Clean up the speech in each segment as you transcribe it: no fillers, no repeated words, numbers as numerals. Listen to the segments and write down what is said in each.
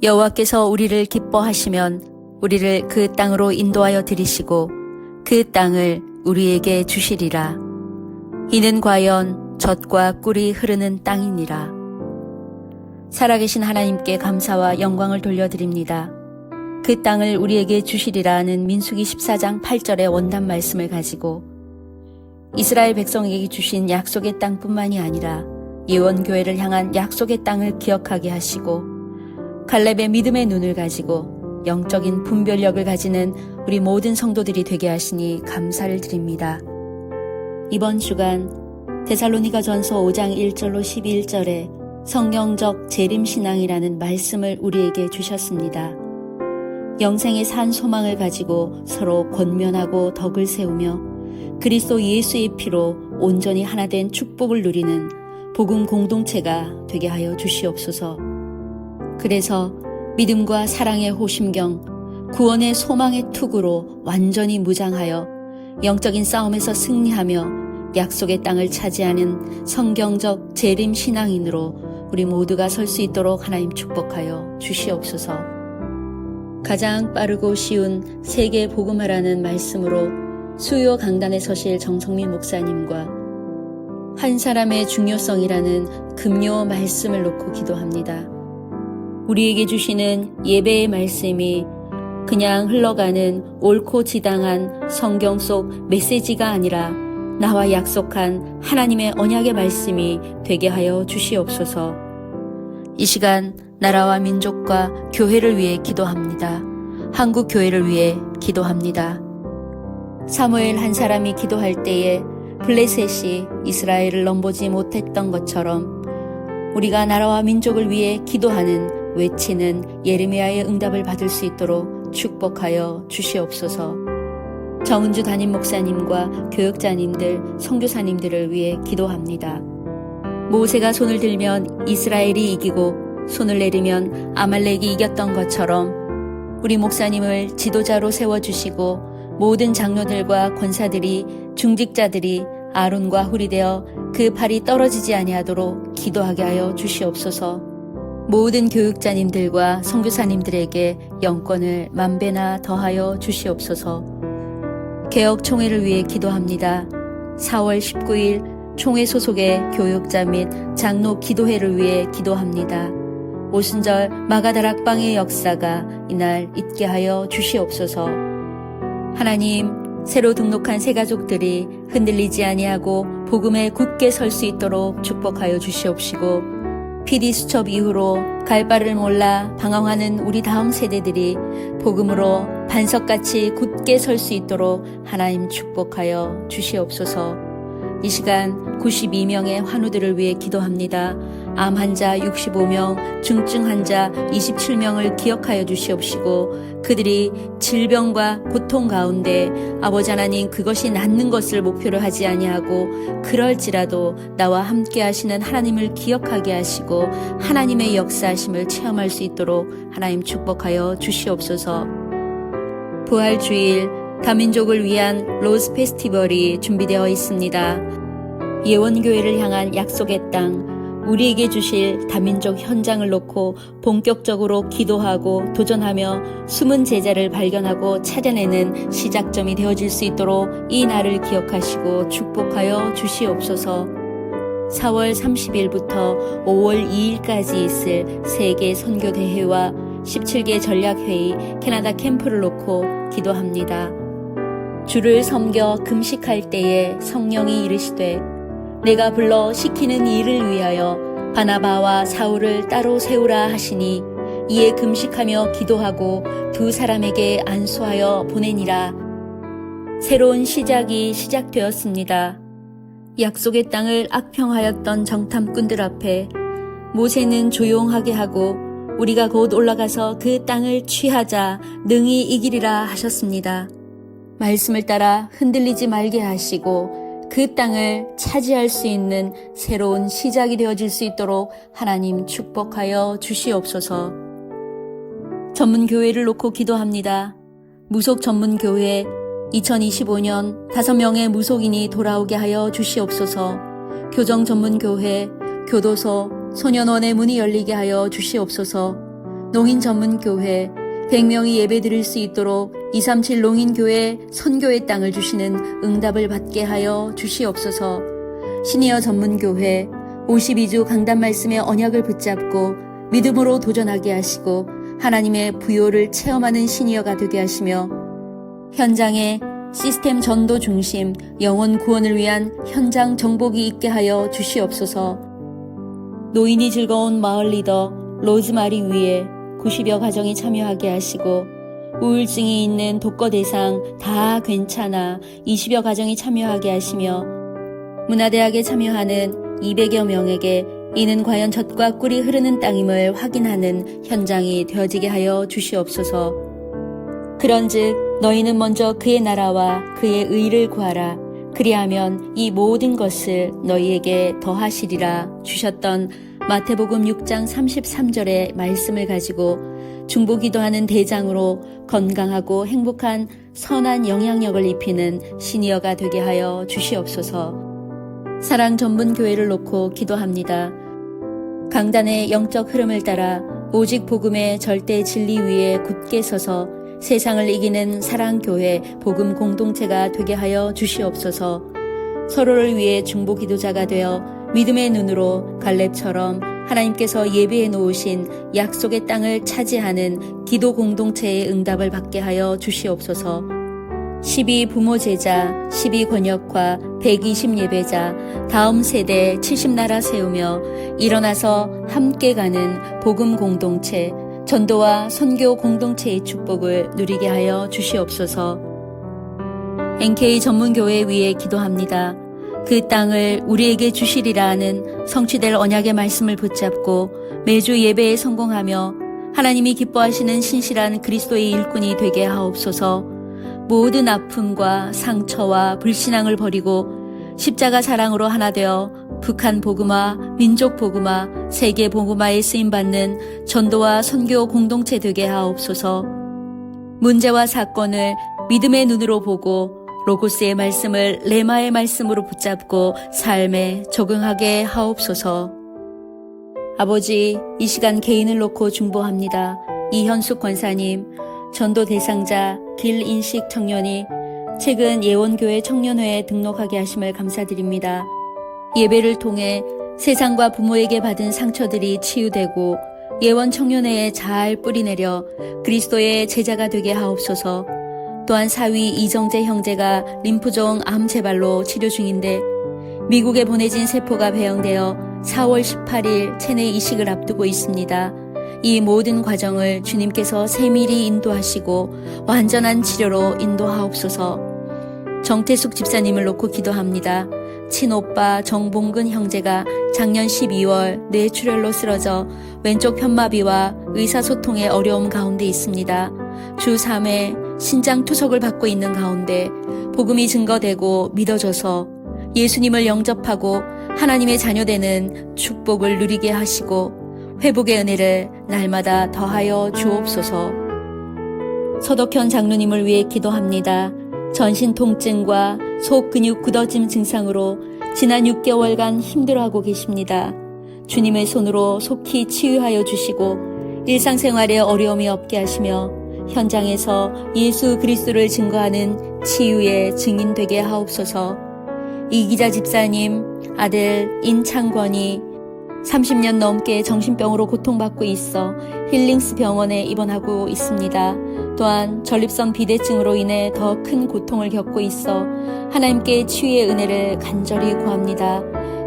여호와께서 우리를 기뻐하시면 우리를 그 땅으로 인도하여 들이시고 그 땅을 우리에게 주시리라. 이는 과연 젖과 꿀이 흐르는 땅이니라. 살아계신 하나님께 감사와 영광을 돌려드립니다. 그 땅을 우리에게 주시리라는 민수기 14장 8절의 원단 말씀을 가지고 이스라엘 백성에게 주신 약속의 땅뿐만이 아니라 예원교회를 향한 약속의 땅을 기억하게 하시고 갈렙의 믿음의 눈을 가지고 영적인 분별력을 가지는 우리 모든 성도들이 되게 하시니 감사를 드립니다. 이번 주간 데살로니가전서 5장 1절로 11절에 성경적 재림신앙이라는 말씀을 우리에게 주셨습니다. 영생의 산 소망을 가지고 서로 권면하고 덕을 세우며 그리스도 예수의 피로 온전히 하나 된 축복을 누리는 복음 공동체가 되게 하여 주시옵소서. 그래서 믿음과 사랑의 호심경, 구원의 소망의 투구로 완전히 무장하여 영적인 싸움에서 승리하며 약속의 땅을 차지하는 성경적 재림 신앙인으로 우리 모두가 설 수 있도록 하나님 축복하여 주시옵소서. 가장 빠르고 쉬운 세계 복음화라는 말씀으로 수요 강단에 서실 정성민 목사님과 한 사람의 중요성이라는 금요 말씀을 놓고 기도합니다. 우리에게 주시는 예배의 말씀이 그냥 흘러가는 옳고 지당한 성경 속 메시지가 아니라 나와 약속한 하나님의 언약의 말씀이 되게 하여 주시옵소서. 이 시간 나라와 민족과 교회를 위해 기도합니다. 한국 교회를 위해 기도합니다. 사무엘 한 사람이 기도할 때에 블레셋이 이스라엘을 넘보지 못했던 것처럼 우리가 나라와 민족을 위해 기도하는 외치는 예레미야의 응답을 받을 수 있도록 축복하여 주시옵소서. 정은주 담임 목사님과 교역자님들, 선교사님들을 위해 기도합니다. 모세가 손을 들면 이스라엘이 이기고 손을 내리면 아말렉이 이겼던 것처럼 우리 목사님을 지도자로 세워주시고 모든 장로들과 권사들이 중직자들이 아론과 훌이 되어 그 팔이 떨어지지 아니하도록 기도하게 하여 주시옵소서. 모든 교육자님들과 선교사님들에게 영권을 만배나 더하여 주시옵소서. 개혁총회를 위해 기도합니다. 4월 19일 총회 소속의 교육자 및 장로 기도회를 위해 기도합니다. 오순절 마가다락방의 역사가 이날 있게 하여 주시옵소서. 하나님, 새로 등록한 새가족들이 흔들리지 아니하고 복음에 굳게 설 수 있도록 축복하여 주시옵시고 PD 수첩 이후로 갈 바를 몰라 방황하는 우리 다음 세대들이 복음으로 반석같이 굳게 설 수 있도록 하나님 축복하여 주시옵소서. 이 시간 92명의 환우들을 위해 기도합니다. 암 환자 65명, 중증 환자 27명을 기억하여 주시옵시고 그들이 질병과 고통 가운데 아버지 하나님 그것이 낫는 것을 목표로 하지 아니하고 그럴지라도 나와 함께 하시는 하나님을 기억하게 하시고 하나님의 역사하심을 체험할 수 있도록 하나님 축복하여 주시옵소서. 부활주일 다민족을 위한 로즈 페스티벌이 준비되어 있습니다. 예원교회를 향한 약속의 땅, 우리에게 주실 다민족 현장을 놓고 본격적으로 기도하고 도전하며 숨은 제자를 발견하고 찾아내는 시작점이 되어질 수 있도록 이 날을 기억하시고 축복하여 주시옵소서. 4월 30일부터 5월 2일까지 있을 세계 선교대회와 17개 전략회의 캐나다 캠프를 놓고 기도합니다. 주를 섬겨 금식할 때에 성령이 이르시되 내가 불러 시키는 일을 위하여 바나바와 사울을 따로 세우라 하시니 이에 금식하며 기도하고 두 사람에게 안수하여 보내니라. 새로운 시작이 시작되었습니다. 약속의 땅을 악평하였던 정탐꾼들 앞에 모세는 조용하게 하고 우리가 곧 올라가서 그 땅을 취하자 능히 이기리라 하셨습니다. 말씀을 따라 흔들리지 말게 하시고 그 땅을 차지할 수 있는 새로운 시작이 되어질 수 있도록 하나님 축복하여 주시옵소서. 전문교회를 놓고 기도합니다. 무속 전문교회 2025년 5명의 무속인이 돌아오게 하여 주시옵소서. 교정 전문교회, 교도소, 소년원의 문이 열리게 하여 주시옵소서. 농인 전문 교회 100명이 예배 드릴 수 있도록 237 농인교회 선교의 땅을 주시는 응답을 받게 하여 주시옵소서. 시니어 전문교회 52주 강단 말씀의 언약을 붙잡고 믿음으로 도전하게 하시고 하나님의 부요를 체험하는 시니어가 되게 하시며 현장에 시스템 전도 중심 영혼 구원을 위한 현장 정복이 있게 하여 주시옵소서. 노인이 즐거운 마을 리더 로즈마리 위에 90여 가정이 참여하게 하시고 우울증이 있는 독거 대상 다 괜찮아 20여 가정이 참여하게 하시며 문화대학에 참여하는 200여 명에게 이는 과연 젖과 꿀이 흐르는 땅임을 확인하는 현장이 되어지게 하여 주시옵소서. 그런즉 너희는 먼저 그의 나라와 그의 의를 구하라. 그리하면 이 모든 것을 너희에게 더하시리라 주셨던 마태복음 6장 33절의 말씀을 가지고 중보기도하는 대장으로 건강하고 행복한 선한 영향력을 입히는 시니어가 되게 하여 주시옵소서. 사랑 전문교회를 놓고 기도합니다. 강단의 영적 흐름을 따라 오직 복음의 절대 진리 위에 굳게 서서 세상을 이기는 사랑교회 복음 공동체가 되게 하여 주시옵소서. 서로를 위해 중보기도자가 되어 믿음의 눈으로 갈렙처럼 하나님께서 예비해 놓으신 약속의 땅을 차지하는 기도 공동체의 응답을 받게 하여 주시옵소서. 12 부모 제자, 12 권역화, 120 예배자, 다음 세대 70나라 세우며 일어나서 함께 가는 복음 공동체, 전도와 선교 공동체의 축복을 누리게 하여 주시옵소서. NK 전문교회 위에 기도합니다. 그 땅을 우리에게 주시리라 하는 성취될 언약의 말씀을 붙잡고 매주 예배에 성공하며 하나님이 기뻐하시는 신실한 그리스도의 일꾼이 되게 하옵소서. 모든 아픔과 상처와 불신앙을 버리고 십자가 사랑으로 하나 되어 북한 복음화, 민족 복음화, 세계 복음화에 쓰임받는 전도와 선교 공동체 되게 하옵소서. 문제와 사건을 믿음의 눈으로 보고 로고스의 말씀을 레마의 말씀으로 붙잡고 삶에 적응하게 하옵소서. 아버지, 이 시간 개인을 놓고 중보합니다. 이현숙 권사님, 전도 대상자 길인식 청년이 최근 예원교회 청년회에 등록하게 하심을 감사드립니다. 예배를 통해 세상과 부모에게 받은 상처들이 치유되고 예원 청년회에 잘 뿌리내려 그리스도의 제자가 되게 하옵소서. 또한 사위 이정재 형제가 림프종 암 재발로 치료 중인데 미국에 보내진 세포가 배양되어 4월 18일 체내 이식을 앞두고 있습니다. 이 모든 과정을 주님께서 세밀히 인도하시고 완전한 치료로 인도하옵소서. 정태숙 집사님을 놓고 기도합니다. 친오빠 정봉근 형제가 작년 12월 뇌출혈로 쓰러져 왼쪽 편마비와 의사소통의 어려움 가운데 있습니다. 주 3회 신장 투석을 받고 있는 가운데 복음이 증거되고 믿어져서 예수님을 영접하고 하나님의 자녀되는 축복을 누리게 하시고 회복의 은혜를 날마다 더하여 주옵소서. 서덕현 장로님을 위해 기도합니다. 전신 통증과 속 근육 굳어짐 증상으로 지난 6개월간 힘들어하고 계십니다. 주님의 손으로 속히 치유하여 주시고 일상생활에 어려움이 없게 하시며 현장에서 예수 그리스도를 증거하는 치유의 증인 되게 하옵소서. 이기자 집사님 아들 인창권이 30년 넘게 정신병으로 고통받고 있어 힐링스 병원에 입원하고 있습니다. 또한 전립선 비대증으로 인해 더 큰 고통을 겪고 있어 하나님께 치유의 은혜를 간절히 구합니다.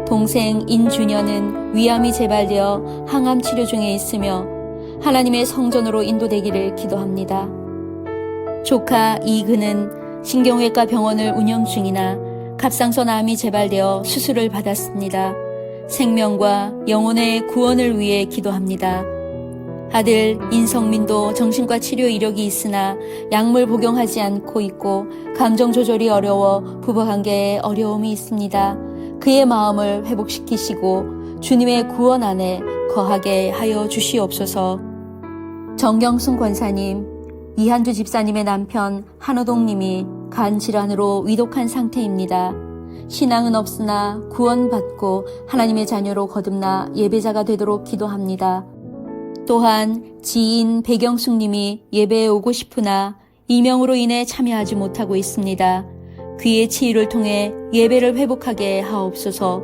동생 인준현은 위암이 재발되어 항암 치료 중에 있으며 하나님의 성전으로 인도되기를 기도합니다. 조카 이근은 신경외과 병원을 운영 중이나 갑상선 암이 재발되어 수술을 받았습니다. 생명과 영혼의 구원을 위해 기도합니다. 아들 인성민도 정신과 치료 이력이 있으나 약물 복용하지 않고 있고 감정 조절이 어려워 부부관계에 어려움이 있습니다. 그의 마음을 회복시키시고 주님의 구원 안에 거하게 하여 주시옵소서. 정경순 권사님, 이한주 집사님의 남편 한호동님이 간 질환으로 위독한 상태입니다. 신앙은 없으나 구원받고 하나님의 자녀로 거듭나 예배자가 되도록 기도합니다. 또한 지인 배경숙 님이 예배에 오고 싶으나 이명으로 인해 참여하지 못하고 있습니다. 귀의 치유를 통해 예배를 회복하게 하옵소서.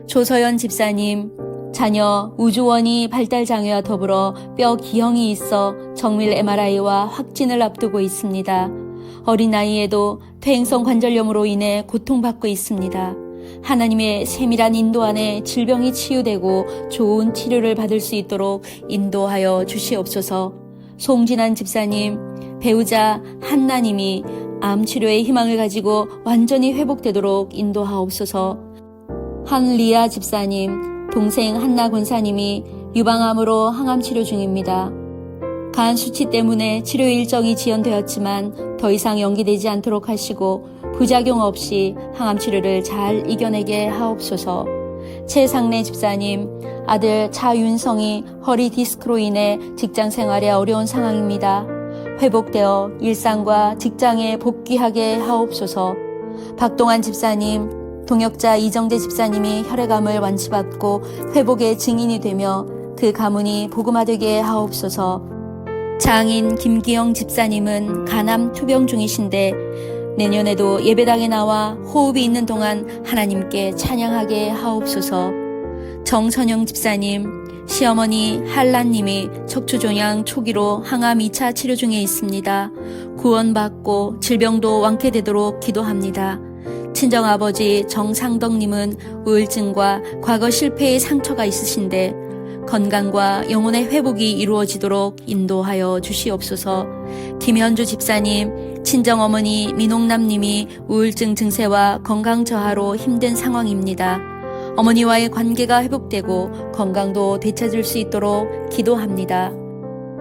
조서연 집사님, 자녀 우주원이 발달장애와 더불어 뼈 기형이 있어 정밀 MRI와 확진을 앞두고 있습니다. 어린 나이에도 퇴행성 관절염으로 인해 고통받고 있습니다. 하나님의 세밀한 인도 안에 질병이 치유되고 좋은 치료를 받을 수 있도록 인도하여 주시옵소서. 송진한 집사님, 배우자 한나님이 암치료의 희망을 가지고 완전히 회복되도록 인도하옵소서. 한리아 집사님, 동생 한나 권사님이 유방암으로 항암치료 중입니다. 간 수치 때문에 치료 일정이 지연되었지만 더 이상 연기되지 않도록 하시고 부작용 없이 항암치료를 잘 이겨내게 하옵소서. 최상래 집사님, 아들 차윤성이 허리 디스크로 인해 직장 생활에 어려운 상황입니다. 회복되어 일상과 직장에 복귀하게 하옵소서. 박동환 집사님, 동역자 이정재 집사님이 혈액암을 완치받고 회복의 증인이 되며 그 가문이 복음화되게 하옵소서. 장인 김기영 집사님은 간암 투병 중이신데 내년에도 예배당에 나와 호흡이 있는 동안 하나님께 찬양하게 하옵소서. 정선영 집사님, 시어머니 한란님이 척추종양 초기로 항암 2차 치료 중에 있습니다. 구원받고 질병도 완쾌되도록 기도합니다. 친정아버지 정상덕님은 우울증과 과거 실패의 상처가 있으신데 건강과 영혼의 회복이 이루어지도록 인도하여 주시옵소서. 김현주 집사님, 친정어머니 민옥남님이 우울증 증세와 건강 저하로 힘든 상황입니다. 어머니와의 관계가 회복되고 건강도 되찾을 수 있도록 기도합니다.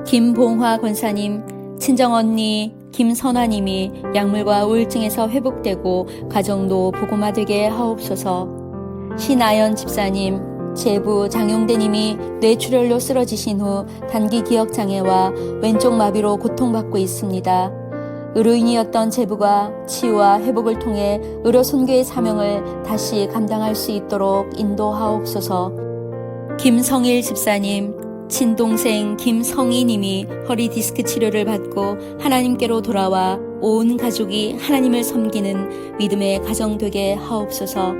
김봉화 권사님, 친정언니 김선화님이 약물과 우울증에서 회복되고 가정도 복음화되게 하옵소서. 신아연 집사님, 제부 장용대님이 뇌출혈로 쓰러지신 후 단기 기억장애와 왼쪽 마비로 고통받고 있습니다. 의료인이었던 제부가 치유와 회복을 통해 의료 선교의 사명을 다시 감당할 수 있도록 인도하옵소서. 김성일 집사님, 친동생 김성희님이 허리 디스크 치료를 받고 하나님께로 돌아와 온 가족이 하나님을 섬기는 믿음의 가정 되게 하옵소서.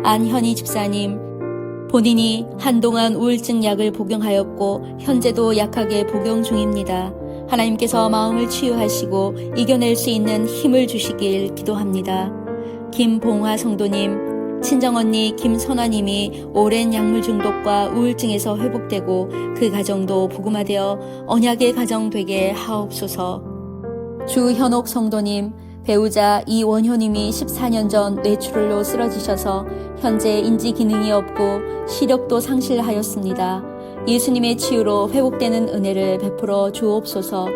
안현희 집사님, 본인이 한동안 우울증 약을 복용하였고 현재도 약하게 복용 중입니다. 하나님께서 마음을 치유하시고 이겨낼 수 있는 힘을 주시길 기도합니다. 김봉화 성도님, 친정언니 김선화님이 오랜 약물 중독과 우울증에서 회복되고 그 가정도 복음화되어 언약의 가정 되게 하옵소서. 주현옥 성도님, 배우자 이원효님이 14년 전 뇌출혈로 쓰러지셔서 현재 인지 기능이 없고 시력도 상실하였습니다. 예수님의 치유로 회복되는 은혜를 베풀어 주옵소서.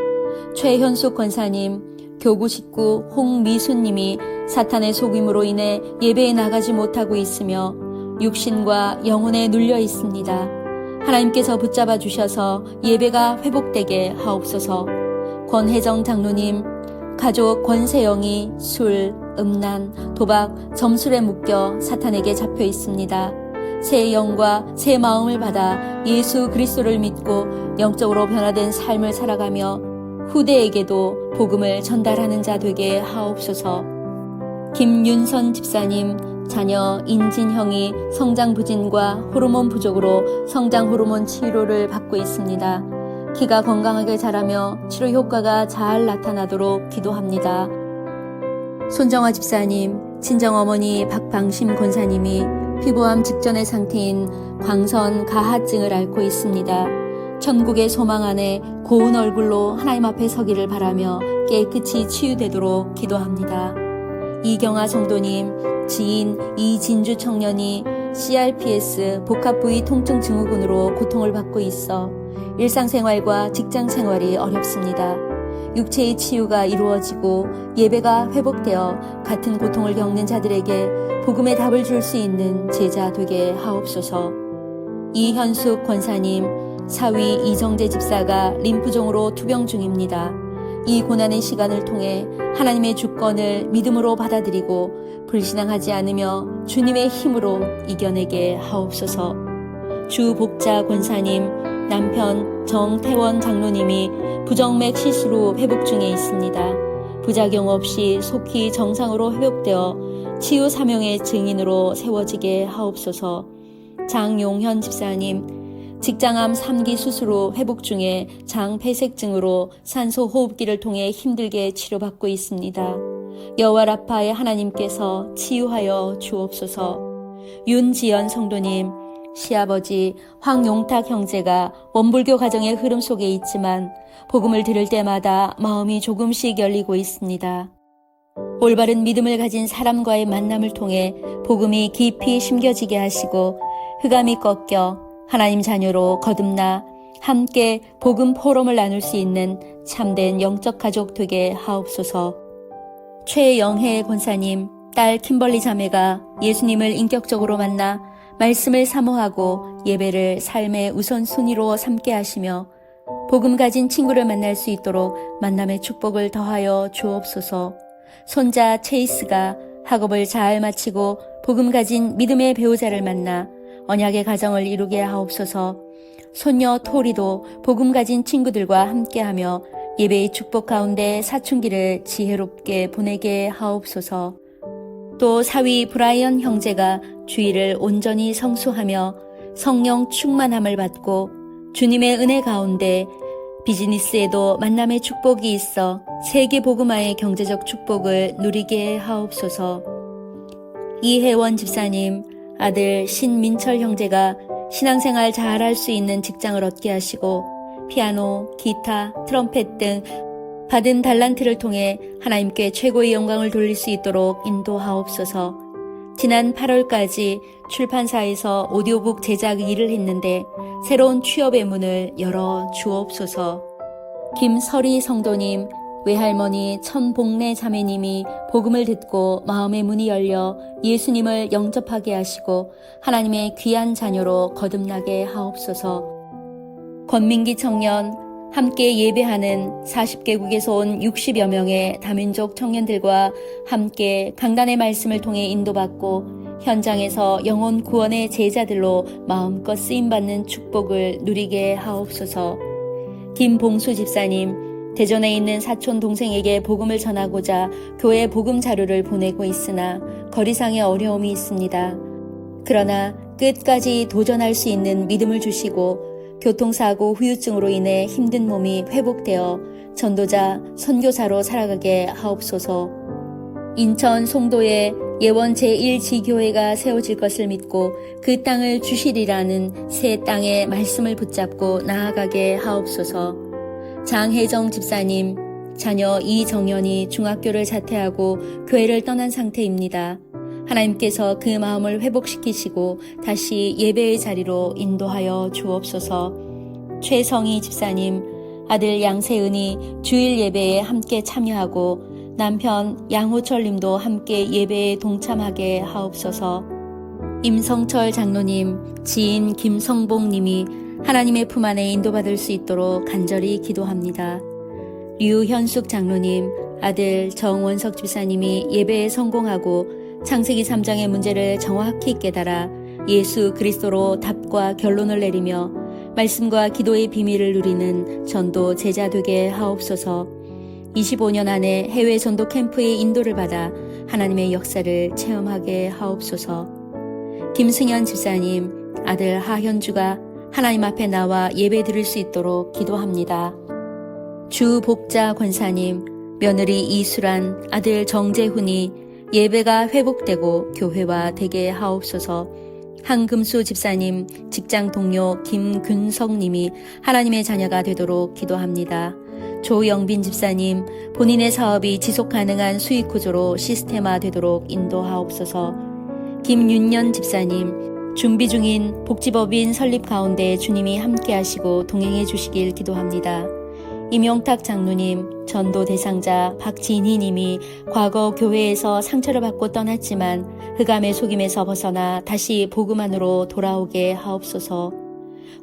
최현숙 권사님, 교구 식구 홍미수님이 사탄의 속임으로 인해 예배에 나가지 못하고 있으며 육신과 영혼에 눌려 있습니다. 하나님께서 붙잡아 주셔서 예배가 회복되게 하옵소서. 권혜정 장로님, 가족 권세영이 술, 음란, 도박, 점술에 묶여 사탄에게 잡혀 있습니다. 새 영과 새 마음을 받아 예수 그리스도를 믿고 영적으로 변화된 삶을 살아가며 후대에게도 복음을 전달하는 자 되게 하옵소서. 김윤선 집사님, 자녀 인진형이 성장 부진과 호르몬 부족으로 성장 호르몬 치료를 받고 있습니다. 키가 건강하게 자라며 치료 효과가 잘 나타나도록 기도합니다. 손정화 집사님, 친정어머니 박방심 권사님이 피부암 직전의 상태인 광선 가하증을 앓고 있습니다. 천국의 소망 안에 고운 얼굴로 하나님 앞에 서기를 바라며 깨끗이 치유되도록 기도합니다. 이경아 성도님, 지인 이진주 청년이 CRPS 복합부위 통증 증후군으로 고통을 받고 있어 일상생활과 직장생활이 어렵습니다. 육체의 치유가 이루어지고 예배가 회복되어 같은 고통을 겪는 자들에게 복음의 답을 줄 수 있는 제자 되게 하옵소서. 이현숙 권사님, 사위 이정재 집사가 림프종으로 투병 중입니다. 이 고난의 시간을 통해 하나님의 주권을 믿음으로 받아들이고 불신앙하지 않으며 주님의 힘으로 이겨내게 하옵소서. 주복자 권사님, 남편 정태원 장로님이 부정맥 시술 회복 중에 있습니다. 부작용 없이 속히 정상으로 회복되어 치유 사명의 증인으로 세워지게 하옵소서. 장용현 집사님, 직장암 3기 수술 후 회복 중에 장폐색증으로 산소 호흡기를 통해 힘들게 치료받고 있습니다. 여호와 라파의 하나님께서 치유하여 주옵소서. 윤지연 성도님, 시아버지 황용탁 형제가 원불교 가정의 흐름 속에 있지만 복음을 들을 때마다 마음이 조금씩 열리고 있습니다. 올바른 믿음을 가진 사람과의 만남을 통해 복음이 깊이 심겨지게 하시고 흑암이 꺾여 하나님 자녀로 거듭나 함께 복음 포럼을 나눌 수 있는 참된 영적 가족 되게 하옵소서. 최영혜 권사님, 딸 킴벌리 자매가 예수님을 인격적으로 만나 말씀을 사모하고 예배를 삶의 우선순위로 삼게 하시며 복음 가진 친구를 만날 수 있도록 만남의 축복을 더하여 주옵소서. 손자 체이스가 학업을 잘 마치고 복음 가진 믿음의 배우자를 만나 언약의 가정을 이루게 하옵소서. 손녀 토리도 복음 가진 친구들과 함께하며 예배의 축복 가운데 사춘기를 지혜롭게 보내게 하옵소서. 또 사위 브라이언 형제가 주일을 온전히 성수하며 성령 충만함을 받고 주님의 은혜 가운데 비즈니스에도 만남의 축복이 있어 세계 복음화의 경제적 축복을 누리게 하옵소서. 이혜원 집사님, 아들 신민철 형제가 신앙생활 잘할 수 있는 직장을 얻게 하시고 피아노, 기타, 트럼펫 등 받은 달란트를 통해 하나님께 최고의 영광을 돌릴 수 있도록 인도하옵소서. 지난 8월까지 출판사에서 오디오북 제작 일을 했는데 새로운 취업의 문을 열어 주옵소서. 김설희 성도님, 외할머니 천복래 자매님이 복음을 듣고 마음의 문이 열려 예수님을 영접하게 하시고 하나님의 귀한 자녀로 거듭나게 하옵소서. 권민기 청년, 함께 예배하는 40개국에서 온 60여 명의 다민족 청년들과 함께 강단의 말씀을 통해 인도받고 현장에서 영혼 구원의 제자들로 마음껏 쓰임받는 축복을 누리게 하옵소서. 김봉수 집사님, 대전에 있는 사촌 동생에게 복음을 전하고자 교회 복음 자료를 보내고 있으나 거리상의 어려움이 있습니다. 그러나 끝까지 도전할 수 있는 믿음을 주시고 교통사고 후유증으로 인해 힘든 몸이 회복되어 전도자, 선교사로 살아가게 하옵소서. 인천 송도에 예원 제1지교회가 세워질 것을 믿고 그 땅을 주시리라는 새 땅의 말씀을 붙잡고 나아가게 하옵소서. 장혜정 집사님, 자녀 이정연이 중학교를 자퇴하고 교회를 떠난 상태입니다. 하나님께서 그 마음을 회복시키시고 다시 예배의 자리로 인도하여 주옵소서. 최성희 집사님, 아들 양세은이 주일 예배에 함께 참여하고 남편 양호철님도 함께 예배에 동참하게 하옵소서. 임성철 장로님, 지인 김성봉님이 하나님의 품 안에 인도받을 수 있도록 간절히 기도합니다. 류현숙 장로님, 아들 정원석 집사님이 예배에 성공하고 창세기 3장의 문제를 정확히 깨달아 예수 그리스도로 답과 결론을 내리며 말씀과 기도의 비밀을 누리는 전도 제자 되게 하옵소서. 25년 안에 해외 전도 캠프의 인도를 받아 하나님의 역사를 체험하게 하옵소서. 김승현 집사님, 아들 하현주가 하나님 앞에 나와 예배 드릴 수 있도록 기도합니다. 주복자 권사님, 며느리 이수란, 아들 정재훈이 예배가 회복되고 교회화 되게 하옵소서. 한금수 집사님, 직장 동료 김근성님이 하나님의 자녀가 되도록 기도합니다. 조영빈 집사님, 본인의 사업이 지속 가능한 수익 구조로 시스템화 되도록 인도하옵소서. 김윤년 집사님, 준비 중인 복지법인 설립 가운데 주님이 함께 하시고 동행해 주시길 기도합니다. 임용탁 장로님, 전도 대상자 박진희 님이 과거 교회에서 상처를 받고 떠났지만 흑암의 속임에서 벗어나 다시 복음 안으로 돌아오게 하옵소서.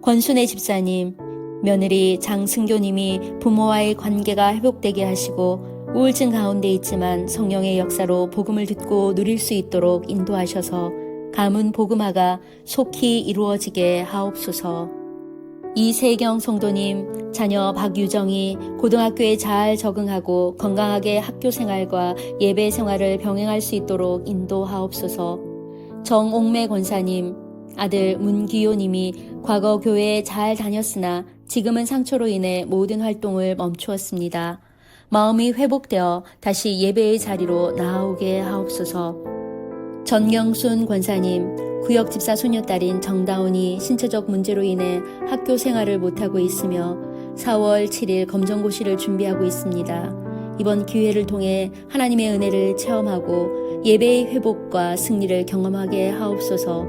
권순애 집사님, 며느리 장승교 님이 부모와의 관계가 회복되게 하시고 우울증 가운데 있지만 성령의 역사로 복음을 듣고 누릴 수 있도록 인도하셔서 가문 복음화가 속히 이루어지게 하옵소서. 이세경 성도님, 자녀 박유정이 고등학교에 잘 적응하고 건강하게 학교 생활과 예배 생활을 병행할 수 있도록 인도하옵소서. 정옥매 권사님, 아들 문기호님이 과거 교회에 잘 다녔으나 지금은 상처로 인해 모든 활동을 멈추었습니다. 마음이 회복되어 다시 예배의 자리로 나아오게 하옵소서. 전경순 권사님, 구역 집사 소녀딸인 정다운이 신체적 문제로 인해 학교 생활을 못하고 있으며 4월 7일 검정고시를 준비하고 있습니다. 이번 기회를 통해 하나님의 은혜를 체험하고 예배의 회복과 승리를 경험하게 하옵소서.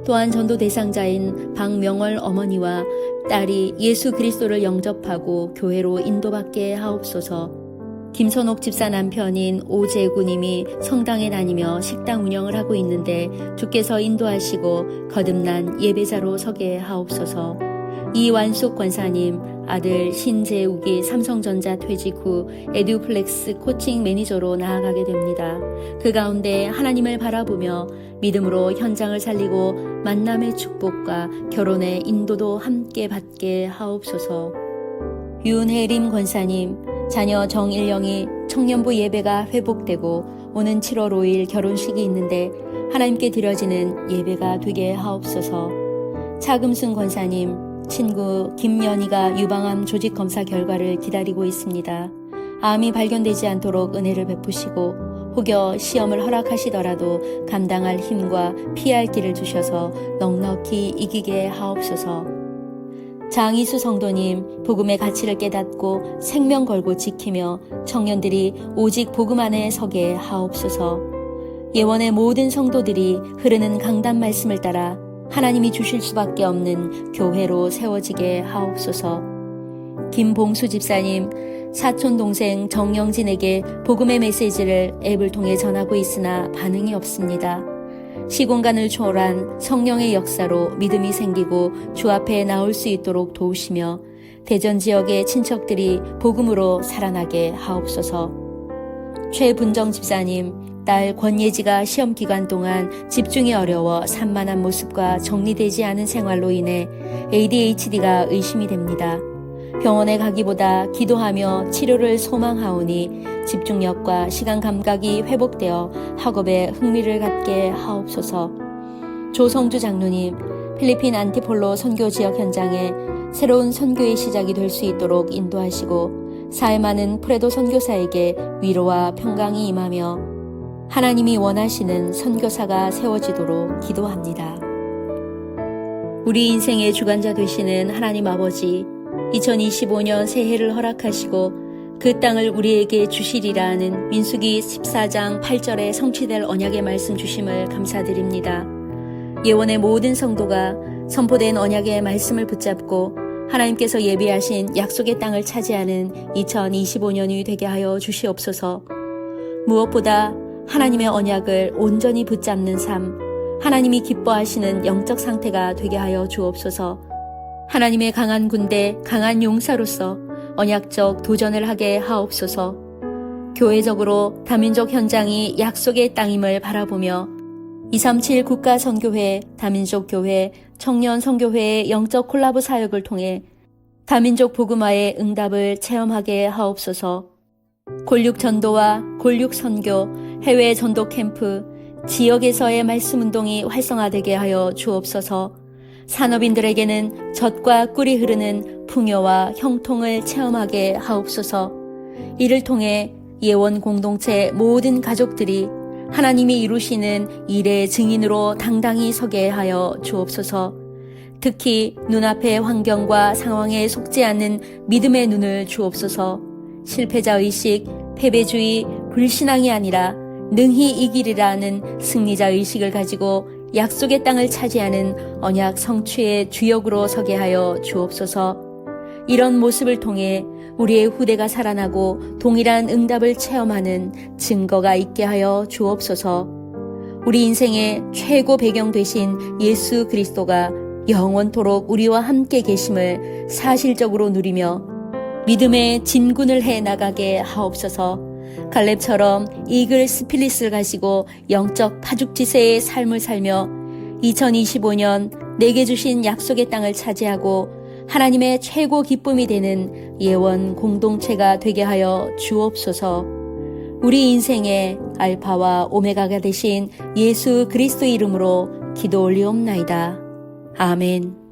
또한 전도 대상자인 박명월 어머니와 딸이 예수 그리스도를 영접하고 교회로 인도받게 하옵소서. 김선옥 집사 남편인 오재구님이 성당에 다니며 식당 운영을 하고 있는데 주께서 인도하시고 거듭난 예배자로 서게 하옵소서. 이완숙 권사님, 아들 신재욱이 삼성전자 퇴직 후 에듀플렉스 코칭 매니저로 나아가게 됩니다. 그 가운데 하나님을 바라보며 믿음으로 현장을 살리고 만남의 축복과 결혼의 인도도 함께 받게 하옵소서. 윤혜림 권사님, 자녀 정일영이 청년부 예배가 회복되고 오는 7월 5일 결혼식이 있는데 하나님께 드려지는 예배가 되게 하옵소서. 차금순 권사님, 친구 김연희가 유방암 조직 검사 결과를 기다리고 있습니다. 암이 발견되지 않도록 은혜를 베푸시고 혹여 시험을 허락하시더라도 감당할 힘과 피할 길을 주셔서 넉넉히 이기게 하옵소서. 장이수 성도님, 복음의 가치를 깨닫고 생명 걸고 지키며 청년들이 오직 복음 안에 서게 하옵소서. 예원의 모든 성도들이 흐르는 강단 말씀을 따라 하나님이 주실 수밖에 없는 교회로 세워지게 하옵소서. 김봉수 집사님, 사촌 동생 정영진에게 복음의 메시지를 앱을 통해 전하고 있으나 반응이 없습니다. 시공간을 초월한 성령의 역사로 믿음이 생기고 주 앞에 나올 수 있도록 도우시며 대전 지역의 친척들이 복음으로 살아나게 하옵소서. 최분정 집사님, 딸 권예지가 시험 기간 동안 집중이 어려워 산만한 모습과 정리되지 않은 생활로 인해 ADHD가 의심이 됩니다. 병원에 가기보다 기도하며 치료를 소망하오니 집중력과 시간 감각이 회복되어 학업에 흥미를 갖게 하옵소서. 조성주 장로님, 필리핀 안티폴로 선교 지역 현장에 새로운 선교의 시작이 될 수 있도록 인도하시고 사회 많은 프레도 선교사에게 위로와 평강이 임하며 하나님이 원하시는 선교사가 세워지도록 기도합니다. 우리 인생의 주관자 되시는 하나님 아버지, 2025년 새해를 허락하시고 그 땅을 우리에게 주시리라는 민수기 14장 8절에 성취될 언약의 말씀 주심을 감사드립니다. 예원의 모든 성도가 선포된 언약의 말씀을 붙잡고 하나님께서 예비하신 약속의 땅을 차지하는 2025년이 되게 하여 주시옵소서. 무엇보다 하나님의 언약을 온전히 붙잡는 삶, 하나님이 기뻐하시는 영적 상태가 되게 하여 주옵소서. 하나님의 강한 군대, 강한 용사로서 언약적 도전을 하게 하옵소서. 교회적으로 다민족 현장이 약속의 땅임을 바라보며 237 국가선교회, 다민족교회, 청년선교회의 영적 콜라보 사역을 통해 다민족 복음화의 응답을 체험하게 하옵소서. 골육전도와 골육선교, 해외 전도 캠프, 지역에서의 말씀운동이 활성화되게 하여 주옵소서. 산업인들에게는 젖과 꿀이 흐르는 풍요와 형통을 체험하게 하옵소서. 이를 통해 예원 공동체 모든 가족들이 하나님이 이루시는 일의 증인으로 당당히 서게 하여 주옵소서. 특히 눈앞의 환경과 상황에 속지 않는 믿음의 눈을 주옵소서. 실패자의식, 패배주의, 불신앙이 아니라 능히 이기리라는 승리자의식을 가지고 약속의 땅을 차지하는 언약 성취의 주역으로 서게 하여 주옵소서. 이런 모습을 통해 우리의 후대가 살아나고 동일한 응답을 체험하는 증거가 있게 하여 주옵소서. 우리 인생의 최고 배경 되신 예수 그리스도가 영원토록 우리와 함께 계심을 사실적으로 누리며 믿음의 진군을 해 나가게 하옵소서. 갈렙처럼 이글 스피릿을 가지고 영적 파죽지세의 삶을 살며 2025년 내게 주신 약속의 땅을 차지하고 하나님의 최고 기쁨이 되는 예원 공동체가 되게 하여 주옵소서. 우리 인생의 알파와 오메가가 되신 예수 그리스도 이름으로 기도 올리옵나이다. 아멘.